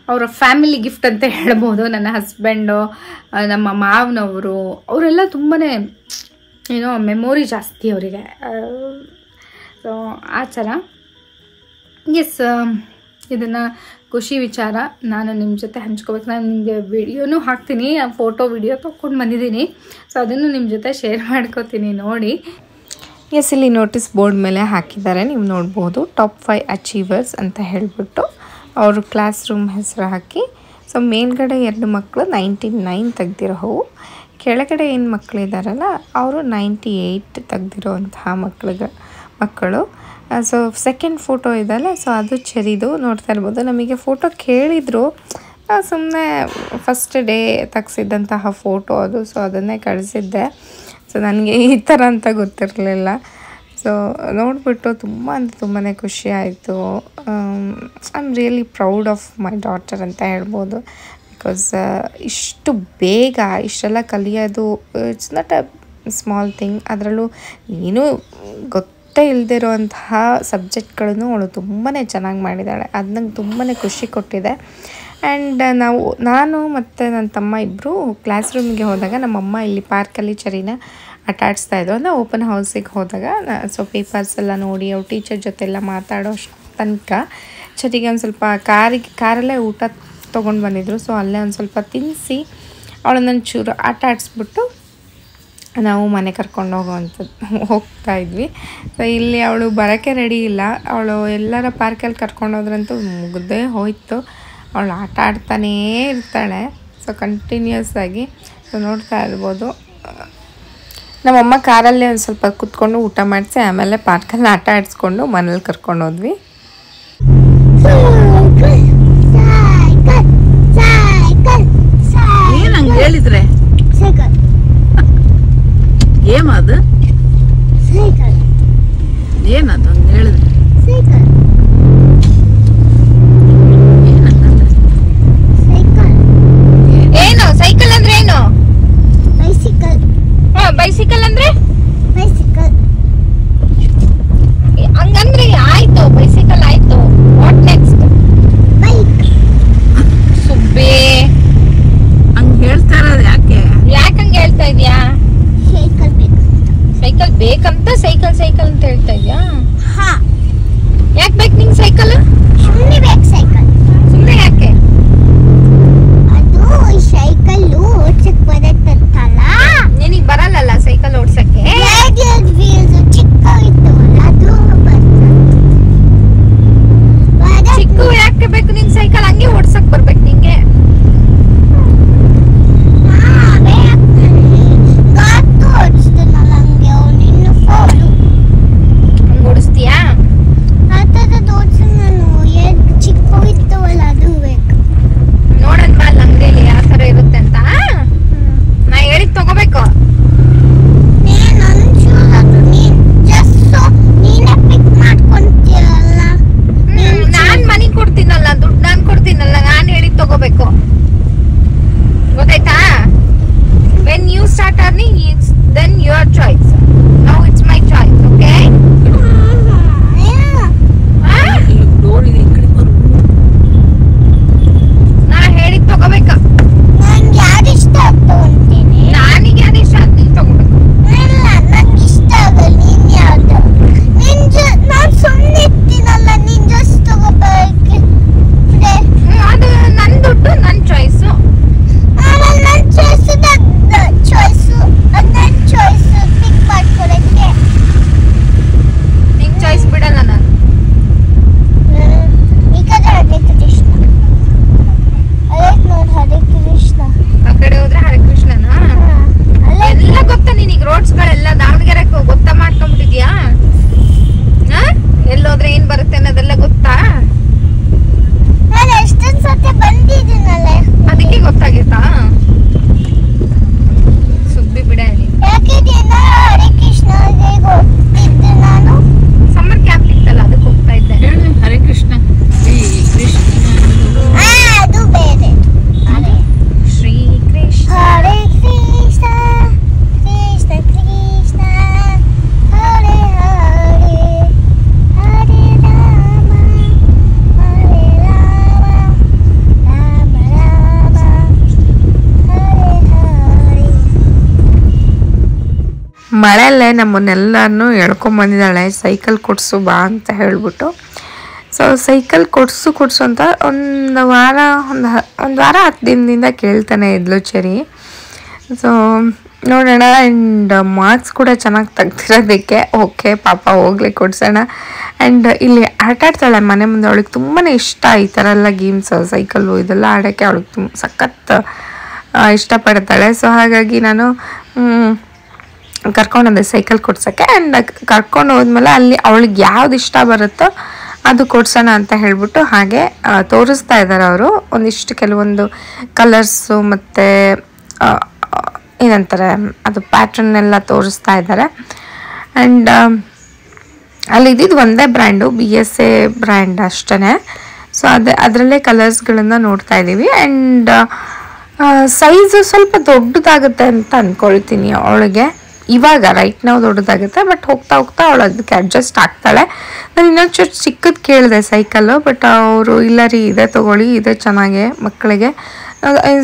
ಅವರ ಫ್ಯಾಮಿಲಿ ಗಿಫ್ಟ್ ಅಂತ ಹೇಳ್ಬೋದು. ನನ್ನ ಹಸ್ಬೆಂಡು, ನಮ್ಮ ಮಾವನವರು, ಅವರೆಲ್ಲ ತುಂಬಾ ಏನೋ ಮೆಮೊರಿ ಜಾಸ್ತಿ ಅವರಿಗೆ. ಸೊ ಆ ಥರ ಎಸ್, ಇದನ್ನು ಖುಷಿ ವಿಚಾರ ನಾನು ನಿಮ್ಮ ಜೊತೆ ಹಂಚ್ಕೋಬೇಕು. ನಾನು ನಿಮಗೆ ವಿಡಿಯೋನೂ ಹಾಕ್ತೀನಿ, ಆ ಫೋಟೋ ವಿಡಿಯೋ ತೊಗೊಂಡು ಬಂದಿದ್ದೀನಿ. ಸೊ ಅದನ್ನು ನಿಮ್ಮ ಜೊತೆ ಶೇರ್ ಮಾಡ್ಕೋತೀನಿ ನೋಡಿ. ಎಸ್, ಇಲ್ಲಿ ನೋಟಿಸ್ ಬೋರ್ಡ್ ಮೇಲೆ ಹಾಕಿದ್ದಾರೆ, ನೀವು ನೋಡ್ಬೋದು. ಟಾಪ್ 5 ಅಚೀವರ್ಸ್ ಅಂತ ಹೇಳಿಬಿಟ್ಟು ಅವರು ಕ್ಲಾಸ್ ರೂಮ್ ಹೆಸರು ಹಾಕಿ. ಸೊ ಮೇಲ್ಗಡೆ 2 ಮಕ್ಕಳು 99 ತೆಗ್ದಿರೋವು, ಕೆಳಗಡೆ ಏನು ಮಕ್ಕಳಿದ್ದಾರಲ್ಲ ಅವರು 98 ತೆಗ್ದಿರೋವಂತಹ ಮಕ್ಕಳು. ಸೊ ಸೆಕೆಂಡ್ ಫೋಟೋ ಇದೆಯಲ್ಲ, ಸೊ ಅದು ಚರಿದು ನೋಡ್ತಾ ಇರ್ಬೋದು. ನಮಗೆ ಫೋಟೋ ಕೇಳಿದರು, ಸುಮ್ಮನೆ ಫಸ್ಟ್ ಡೇ ತೆಗ್ಸಿದ್ದಂತಹ ಫೋಟೋ ಅದು. ಸೊ ಅದನ್ನೇ ಕಳಿಸಿದ್ದೆ. ಸೊ ನನಗೆ ಈ ಥರ ಅಂತ ಗೊತ್ತಿರಲಿಲ್ಲ. ಸೊ ನೋಡಿಬಿಟ್ಟು ತುಂಬಾ ಖುಷಿ ಆಯಿತು. I am really proud of my daughter ಅಂತ ಹೇಳ್ಬೋದು. ಬಿಕಾಸ್ ಇಷ್ಟು ಬೇಗ ಇಷ್ಟೆಲ್ಲ ಕಲಿಯೋದು it's not a small thing. ಅದರಲ್ಲೂ ಏನೂ ಇಷ್ಟ ಇಲ್ಲದಿರುವಂತಹ ಸಬ್ಜೆಕ್ಟ್ಗಳನ್ನು ಅವಳು ತುಂಬಾ ಚೆನ್ನಾಗಿ ಮಾಡಿದ್ದಾಳೆ. ಅದು ನಂಗೆ ತುಂಬಾ ಖುಷಿ ಕೊಟ್ಟಿದೆ. ಆ್ಯಂಡ್ ನಾನು ಮತ್ತು ನನ್ನ ತಮ್ಮ ಇಬ್ಬರು ಕ್ಲಾಸ್ ರೂಮಿಗೆ ಹೋದಾಗ ನಮ್ಮಮ್ಮ ಇಲ್ಲಿ ಪಾರ್ಕಲ್ಲಿ ಚರಿನ ಆಟ ಆಡಿಸ್ತಾಯಿದ್ರು. ಅಂದರೆ ಓಪನ್ ಹೌಸಿಗೆ ಹೋದಾಗ ಸೊ ಪೇಪರ್ಸ್ ಎಲ್ಲ ನೋಡಿ ಅವ್ರು ಟೀಚರ್ ಜೊತೆ ಎಲ್ಲ ಮಾತಾಡೋ ತನಕ ಚರಿಗೆ ಒಂದು ಸ್ವಲ್ಪ ಕಾರಲ್ಲೇ ಊಟ ತೊಗೊಂಡು ಬಂದಿದ್ರು. ಸೊ ಅಲ್ಲೇ ಒಂದು ಸ್ವಲ್ಪ ತಿನ್ನಿಸಿ ಅವಳನ್ನೊಂದು ಚೂರು ಆಟ ಆಡಿಸ್ಬಿಟ್ಟು ನಾವು ಮನೆ ಕರ್ಕೊಂಡು ಹೋಗ್ತಾ ಇದ್ವಿ. ಸೊ ಇಲ್ಲಿ ಅವಳು ಬರೋಕ್ಕೆ ರೆಡಿ ಇಲ್ಲ. ಅವಳು ಎಲ್ಲರ ಪಾರ್ಕಲ್ಲಿ ಕರ್ಕೊಂಡೋದ್ರಂತೂ ಮುಗ್ದೇ ಹೋಯ್ತು. ಅವಳು ಆಟ ಆಡ್ತಾನೇ ಇರ್ತಾಳೆ. ಸೊ ಕಂಟಿನ್ಯೂಸ್ ಆಗಿ. ಸೊ ನೋಡ್ತಾ ಇರ್ಬೋದು ನಮ್ಮಮ್ಮ ಕಾರಲ್ಲೇ ಒಂದು ಸ್ವಲ್ಪ ಕೂತ್ಕೊಂಡು ಊಟ ಮಾಡಿಸಿ ಆಮೇಲೆ ಪಾರ್ಕಲ್ಲಿ ಆಟ ಆಡಿಸ್ಕೊಂಡು ಮನೇಲಿ ಕರ್ಕೊಂಡು ಹೋದ್ವಿ. ಏನಂಗೆ ಹೇಳಿದ್ರೆ ಗೇಮ್ ಅದು ಏನದು ಹಂಗೆ ಹೇಳಿದ್ರೆ ಏನು ಸೈಕಲ್ ಅಂದ್ರೆ ಏನು? ಬೈಸಿಕಲ್ ಅಂದ್ರೆ ಹಂಗಂದ್ರೆ ಆಯ್ತು, ಬೈಸಿಕಲ್ ಆಯ್ತು. What next? ಸುಬ್ಬಿ ಹಂಗೆ ಹೇಳ್ತಾ ಇರೋದು ಯಾಕೆ ಹಂಗೆ ಹೇಳ್ತಾ ಇದ್ಯಾ? ಸೈಕಲ್ ಬೇಕಂತ ಸೈಕಲ್ ಅಂತ ಹೇಳ್ತಾ ಇದ್ಯಾ? ಯಾಕೆ ಬೇಕು ನಿಂಗೆ ಸೈಕಲ್? ಸುಮ್ಮನೆ ಯಾಕೆ? ನಿನಗೆ ಬರಲ್ಲಲ್ಲ ಸೈಕಲ್ ಓಡ್ಸಕ್ಕೆ? ಚಿಕ್ಕ ಯಾಕೆ ಬೇಕು ನಿಂಗೆ ಸೈಕಲ್? ಹಂಗೆ ಓಡ್ಸಕ್ ಬರ್ಬೇಕು ನಿಂಗೆ. ಹಂಗೆ ಓಡಿಸ್ತೀಯಾ? ನೋಡೋಣ ಬಾ ಅಲ್ಲಿ ಅಂಗಡಿಯಲ್ಲಿ ಯಾವ ಥರ ಇರುತ್ತೆ ಅಂತ. ನಾ ಹೇಳಿದ್ ತಗೋಬೇಕು. ನಾನ್ ಮನಿ ಕೊಡ್ತೀನಲ್ಲ, ದುಡ್ಡು ನಾನ್ ಕೊಡ್ತೀನಲ್ಲ, ನಾನ್ ಹೇಳಿದ್ ತಗೋಬೇಕು. ಗೊತ್ತಾಯ್ತಾ? when you start earning it's then your choice. now it's my choice. okay? ನೋಡಿದೆ ಈ ಕಡೆ ಬರು ನಾ ಹೇಳಿದ್ ತಗೋಬೇಕು. ನನಗೆ ಯಾವ್ದು ಇಷ್ಟ ಅದು ನೀನ್ ತಗೋಬೇಕು. ಅದು ನನ್ ದುಡ್ಡು, ನನ್ ಚಾಯ್ಸು. ನಿಂಗ್ ಚಾಯ್ಸ್ ಬಿಡಲ್ಲ ನಾನು. ಆ ಕಡೆ ಹೋದ್ರೆ ಹರೇ ಕೃಷ್ಣನಾ? ಎಲ್ಲ ಗೊತ್ತಾ ನಿನಗೆ? ರೋಡ್ಸ್ಗಳೆಲ್ಲ ದಾವಣಗೆರೆ ಗೊತ್ತಾ ಮಾಡ್ಕೊಂಡ್ಬಿಟ್ಟಿದ್ಯಾ? ಎಲ್ಲೋದ್ರೆ ಏನ್ ಬರುತ್ತೆ ಅನ್ನೋದೆಲ್ಲ ಗೊತ್ತಾ? ಅದಕ್ಕೆ ಗೊತ್ತಾಗಿತ್ತಾ? ಸುಬ್ಬಿ ಬಿಡ. ಸಮ್ಮರ್ ಕ್ಯಾಂಪ್ ಇತ್ತಲ್ಲ ಅದಕ್ಕೆ ಹೋಗ್ತಾ ಇದ್ದೆ. ಹೇಳಿ ಹರೇ ಕೃಷ್ಣ ಶ್ರೀ ಕೃಷ್ಣ ಶ್ರೀ ಕೃಷ್ಣ ಮಳೆಯಲ್ಲೇ ನಮ್ಮನ್ನೆಲ್ಲರನ್ನೂ ಎಳ್ಕೊಂಬಂದಿದ್ದಾಳೆ ಸೈಕಲ್ ಕೊಡಿಸು ಬಾ ಅಂತ ಹೇಳ್ಬಿಟ್ಟು. ಸೊ ಸೈಕಲ್ ಕೊಡಿಸು ಅಂತ ಒಂದು ವಾರ 10 ದಿನದಿಂದ ಕೇಳ್ತಾನೆ ಇದ್ಲು ಚರಿ. ಸೊ ನೋಡೋಣ. ಆ್ಯಂಡ್ ಮಾರ್ಕ್ಸ್ ಕೂಡ ಚೆನ್ನಾಗಿ ತೆಗ್ದಿರೋದಕ್ಕೆ ಓಕೆ ಪಾಪ ಹೋಗ್ಲಿ ಕೊಡ್ಸೋಣ. ಆ್ಯಂಡ್ ಇಲ್ಲಿ ಆಟ ಆಡ್ತಾಳೆ ಮನೆ ಮುಂದೆ. ಅವಳಿಗೆ ತುಂಬಾ ಇಷ್ಟ ಈ ಥರ ಎಲ್ಲ ಗೇಮ್ಸ್, ಸೈಕಲ್ಲು ಇದೆಲ್ಲ ಆಡೋಕ್ಕೆ ಅವಳಿಗೆ ಸಖತ್ ಇಷ್ಟಪಡ್ತಾಳೆ. ಸೊ ಹಾಗಾಗಿ ನಾನು ಕರ್ಕೊಂಡೋದೆ ಸೈಕಲ್ ಕೊಡ್ಸೋಕ್ಕೆ. ಆ್ಯಂಡ್ ಕರ್ಕೊಂಡು ಹೋದ್ಮೇಲೆ ಅಲ್ಲಿ ಅವಳಿಗೆ ಯಾವ್ದು ಇಷ್ಟ ಬರುತ್ತೋ ಅದು ಕೊಡ್ಸೋಣ ಅಂತ ಹೇಳ್ಬಿಟ್ಟು ಹಾಗೆ ತೋರಿಸ್ತಾ ಇದ್ದಾರೆ ಅವರು. ಒಂದಿಷ್ಟು ಕೆಲವೊಂದು ಕಲರ್ಸು ಮತ್ತು ಏನಂತಾರೆ ಅದು ಪ್ಯಾಟ್ರನ್ ಎಲ್ಲ ತೋರಿಸ್ತಾ ಇದ್ದಾರೆ. ಆ್ಯಂಡ್ ಅಲ್ಲಿ ಇದ್ದಿದ್ದು ಒಂದೇ ಬ್ರ್ಯಾಂಡು, BSA ಬ್ರ್ಯಾಂಡ್ ಅಷ್ಟೇ. ಸೊ ಅದರಲ್ಲೇ ಕಲರ್ಸ್ಗಳನ್ನು ನೋಡ್ತಾ ಇದ್ದೀವಿ. ಆ್ಯಂಡ್ ಸೈಜು ಸ್ವಲ್ಪ ದೊಡ್ಡದಾಗುತ್ತೆ ಅಂತ ಅಂದ್ಕೊಳ್ತೀನಿ ಅವಳಿಗೆ. ಇವಾಗ ರೈಟ್ ನಾವು ದೊಡ್ಡದಾಗುತ್ತೆ, ಬಟ್ ಹೋಗ್ತಾ ಹೋಗ್ತಾ ಅವಳು ಅದಕ್ಕೆ ಅಡ್ಜಸ್ಟ್ ಆಗ್ತಾಳೆ. ನಾನು ಇನ್ನೊಂದು ಚಿಕ್ಕದು ಕೇಳಿದೆ ಸೈಕಲ್ಲು, ಬಟ್ ಅವರು ಇಲ್ಲ ರೀ ಇದೇ ತೊಗೊಳ್ಳಿ, ಇದೇ ಚೆನ್ನಾಗೆ ಮಕ್ಕಳಿಗೆ,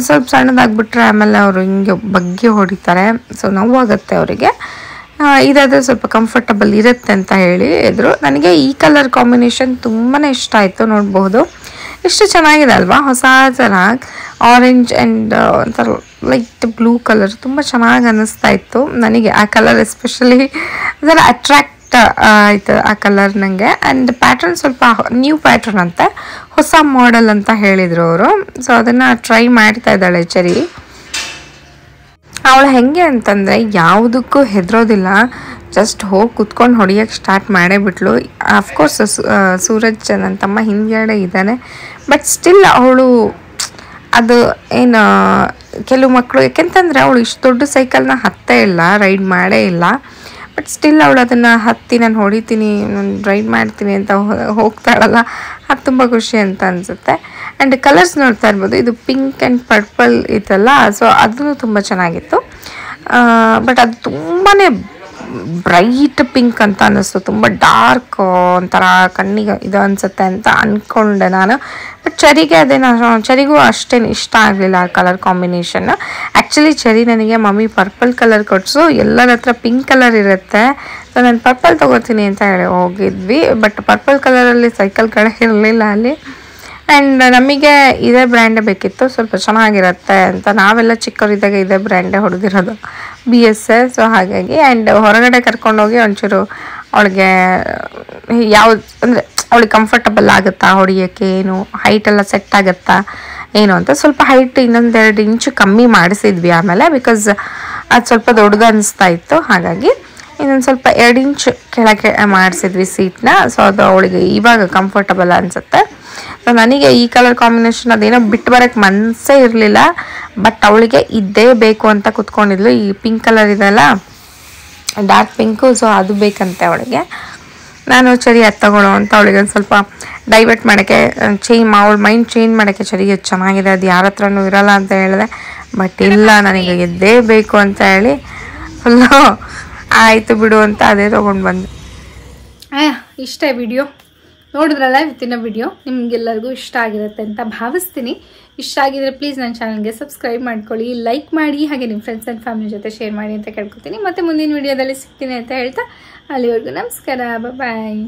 ಸ್ವಲ್ಪ ಸಣ್ಣದಾಗ್ಬಿಟ್ರೆ ಆಮೇಲೆ ಅವರು ಹಿಂಗೆ ಬಗ್ಗೆ ಹೊಡಿತಾರೆ, ಸೊ ನೋವಾಗುತ್ತೆ ಅವರಿಗೆ, ಇದಾದರೆ ಸ್ವಲ್ಪ ಕಂಫರ್ಟಬಲ್ ಇರುತ್ತೆ ಅಂತ ಹೇಳಿ ಇದ್ರು. ನನಗೆ ಈ ಕಲರ್ ಕಾಂಬಿನೇಷನ್ ತುಂಬಾ ಇಷ್ಟ ಆಯಿತು. ನೋಡ್ಬೋದು ಎಷ್ಟು ಚೆನ್ನಾಗಿದೆ ಅಲ್ವಾ, ಹೊಸ ಥರ ಆರೆಂಜ್ ಆ್ಯಂಡ್ ಒಂಥರ ಲೈಟ್ ಬ್ಲೂ ಕಲರ್ ತುಂಬ ಚೆನ್ನಾಗಿ ಅನ್ನಿಸ್ತಾ ಇತ್ತು ನನಗೆ. ಆ ಕಲರ್ ಎಸ್ಪೆಷಲಿ ಅದರ ಅಟ್ರ್ಯಾಕ್ಟ್ ಆಯಿತು ಆ ಕಲರ್ ನನಗೆ. ಆ್ಯಂಡ್ ಪ್ಯಾಟ್ರನ್ ಸ್ವಲ್ಪ ನ್ಯೂ ಪ್ಯಾಟ್ರನ್ ಅಂತೆ, ಹೊಸ ಮಾಡೆಲ್ ಅಂತ ಹೇಳಿದರು ಅವರು. ಸೊ ಅದನ್ನು ಟ್ರೈ ಮಾಡ್ತಾ ಇದ್ದಾಳೆ ಚೆರಿ. ಅವಳು ಹೆಂಗೆ ಅಂತಂದರೆ ಯಾವುದಕ್ಕೂ ಹೆದರೋದಿಲ್ಲ, ಜಸ್ಟ್ ಹೋಗಿ ಕುತ್ಕೊಂಡು ಹೊಡಿಯೋಕ್ಕೆ ಸ್ಟಾರ್ಟ್ ಮಾಡೇ ಬಿಟ್ಲು. ಅಫ್ಕೋರ್ಸ್ ಸೂರಜ್ ನನ್ನ ತಮ್ಮ ಹಿಂದ್ಗಡೆ ಇದ್ದಾನೆ, ಬಟ್ ಸ್ಟಿಲ್ ಅವಳು ಅದು ಏನು ಕೆಲವು ಮಕ್ಕಳು, ಯಾಕೆಂತಂದರೆ ಅವಳು ಇಷ್ಟು ದೊಡ್ಡ ಸೈಕಲ್ನ ಹತ್ತೇ ಇಲ್ಲ, ರೈಡ್ ಮಾಡೇ ಇಲ್ಲ, ಬಟ್ ಸ್ಟಿಲ್ ಅವಳು ಅದನ್ನು ಹತ್ತಿ ನಾನು ಹೊಡಿತೀನಿ, ನಾನು ರೈಡ್ ಮಾಡ್ತೀನಿ ಅಂತ ಹೋಗ್ತಾಳಲ್ಲ, ಅದು ತುಂಬ ಖುಷಿ ಅಂತ ಅನಿಸುತ್ತೆ. ಆ್ಯಂಡ್ ಕಲರ್ಸ್ ನೋಡ್ತಾ ಇರ್ಬೋದು, ಇದು ಪಿಂಕ್ ಆ್ಯಂಡ್ ಪರ್ಪಲ್ ಇತ್ತಲ್ಲ, ಸೊ ಅದೂ ತುಂಬ ಚೆನ್ನಾಗಿತ್ತು. ಬಟ್ ಅದು ತುಂಬಾ ಬ್ರೈಟ್ ಪಿಂಕ್ ಅಂತ ಅನ್ನಿಸ್ತು, ತುಂಬ ಡಾರ್ಕ್ ಒಂಥರ ಕಣ್ಣಿಗೆ ಇದು ಅನಿಸುತ್ತೆ ಅಂತ ಅಂದ್ಕೊಂಡೆ ನಾನು. ಬಟ್ ಚೆರಿಗೆ ಅದೇನೋ, ಚೆರಿಗೂ ಅಷ್ಟೇನು ಇಷ್ಟ ಆಗಲಿಲ್ಲ ಆ ಕಲರ್ ಕಾಂಬಿನೇಷನ್. ಆ್ಯಕ್ಚುಲಿ ಚೆರಿ ನನಗೆ ಮಮ್ಮಿ ಪರ್ಪಲ್ ಕಲರ್ ಕೊಡಿಸು, ಎಲ್ಲರ ಹತ್ರ ಪಿಂಕ್ ಕಲರ್ ಇರುತ್ತೆ, ಸೊ ನಾನು ಪರ್ಪಲ್ ತೊಗೋತೀನಿ ಅಂತ ಹೇಳಿ ಹೋಗಿದ್ವಿ. ಬಟ್ ಪರ್ಪಲ್ ಕಲರಲ್ಲಿ ಸೈಕಲ್ ಕಡೆ ಇರಲಿಲ್ಲ ಅಲ್ಲಿ. ಆ್ಯಂಡ್ ನಮಗೆ ಇದೇ ಬ್ರ್ಯಾಂಡೇ ಬೇಕಿತ್ತು, ಸ್ವಲ್ಪ ಚೆನ್ನಾಗಿರುತ್ತೆ ಅಂತ. ನಾವೆಲ್ಲ ಚಿಕ್ಕವರಿದ್ದಾಗ ಇದೇ ಬ್ರ್ಯಾಂಡೇ ಹೊಡೆದಿರೋದು, BS. ಸೊ ಹಾಗಾಗಿ ಆ್ಯಂಡ್ ಹೊರಗಡೆ ಕರ್ಕೊಂಡೋಗಿ ಒಂಚೂರು ಅವಳಿಗೆ ಯಾವ್ದು ಅಂದರೆ ಅವಳಿಗೆ ಕಂಫರ್ಟಬಲ್ ಆಗುತ್ತಾ ಹೊಡಿಯೋಕ್ಕೆ, ಏನು ಹೈಟೆಲ್ಲ ಸೆಟ್ ಆಗುತ್ತಾ ಏನು ಅಂತ ಸ್ವಲ್ಪ ಹೈಟ್ ಇನ್ನೊಂದು 2 ಇಂಚು ಕಮ್ಮಿ ಮಾಡಿಸಿದ್ವಿ ಆಮೇಲೆ, ಬಿಕಾಸ್ ಅದು ಸ್ವಲ್ಪ ದೊಡ್ಡದು ಅನಿಸ್ತಾ ಇತ್ತು. ಹಾಗಾಗಿ ಇನ್ನೊಂದು ಸ್ವಲ್ಪ 2 ಇಂಚ್ ಕೆಳಗೆ ಮಾಡಿಸಿದ್ವಿ ಸೀಟ್ನ. ಸೊ ಅದು ಅವಳಿಗೆ ಇವಾಗ ಕಂಫರ್ಟಬಲ್ ಅನಿಸುತ್ತೆ. ಸೊ ನನಗೆ ಈ ಕಲರ್ ಕಾಂಬಿನೇಷನ್ ಅದೇನೋ ಬಿಟ್ಟು ಬರೋಕ್ಕೆ ಮನಸ್ಸೇ ಇರಲಿಲ್ಲ, ಬಟ್ ಅವಳಿಗೆ ಇದೇ ಬೇಕು ಅಂತ ಕುತ್ಕೊಂಡಿದ್ಲು. ಈ ಪಿಂಕ್ ಕಲರ್ ಇದೆಲ್ಲ ಡಾರ್ಕ್ ಪಿಂಕು, ಸೊ ಅದು ಬೇಕಂತೆ ಅವಳಿಗೆ. ನಾನು ಸರಿ ಅದು ತಗೊಳ್ಳೋ ಅಂತ ಅವಳಿಗೆ ಒಂದು ಸ್ವಲ್ಪ ಡೈವರ್ಟ್ ಮಾಡೋಕ್ಕೆ ಅವಳ ಮೈಂಡ್ ಚೇಂಜ್ ಮಾಡೋಕ್ಕೆ ಸರಿಗೆ ಚೆನ್ನಾಗಿದೆ, ಅದು ಯಾರ ಹತ್ರನೂ ಇರೋಲ್ಲ ಅಂತ ಹೇಳಿದೆ. ಬಟ್ ಇಲ್ಲ, ನನಗೆ ಇದೇ ಬೇಕು ಅಂತ ಹೇಳಿ ಫುಲ್ಲು ಆಯಿತು ಬಿಡು ಅಂತ ಅದೇ ತೊಗೊಂಡು ಬಂದೆ. ಇಷ್ಟೇ ವಿಡಿಯೋ ನೋಡಿದ್ರಲ್ಲ, ಇವತ್ತಿನ ವಿಡಿಯೋ ನಿಮಗೆಲ್ಲರಿಗೂ ಇಷ್ಟ ಆಗಿರುತ್ತೆ ಅಂತ ಭಾವಿಸ್ತೀನಿ. ಇಷ್ಟ ಆಗಿದ್ರೆ ಪ್ಲೀಸ್ ನನ್ನ ಚಾನಲ್ಗೆ ಸಬ್ಸ್ಕ್ರೈಬ್ ಮಾಡ್ಕೊಳ್ಳಿ, ಲೈಕ್ ಮಾಡಿ, ಹಾಗೆ ನಿಮ್ಮ ಫ್ರೆಂಡ್ಸ್ ಆ್ಯಂಡ್ ಫ್ಯಾಮಿಲಿ ಜೊತೆ ಶೇರ್ ಮಾಡಿ ಅಂತ ಕೇಳ್ಕೊತೀನಿ. ಮತ್ತೆ ಮುಂದಿನ ವಿಡಿಯೋದಲ್ಲಿ ಸಿಗ್ತೀನಿ ಅಂತ ಹೇಳ್ತಾ ಅಲ್ಲಿವರೆಗೂ ನಮಸ್ಕಾರ, ಬಾಯ್.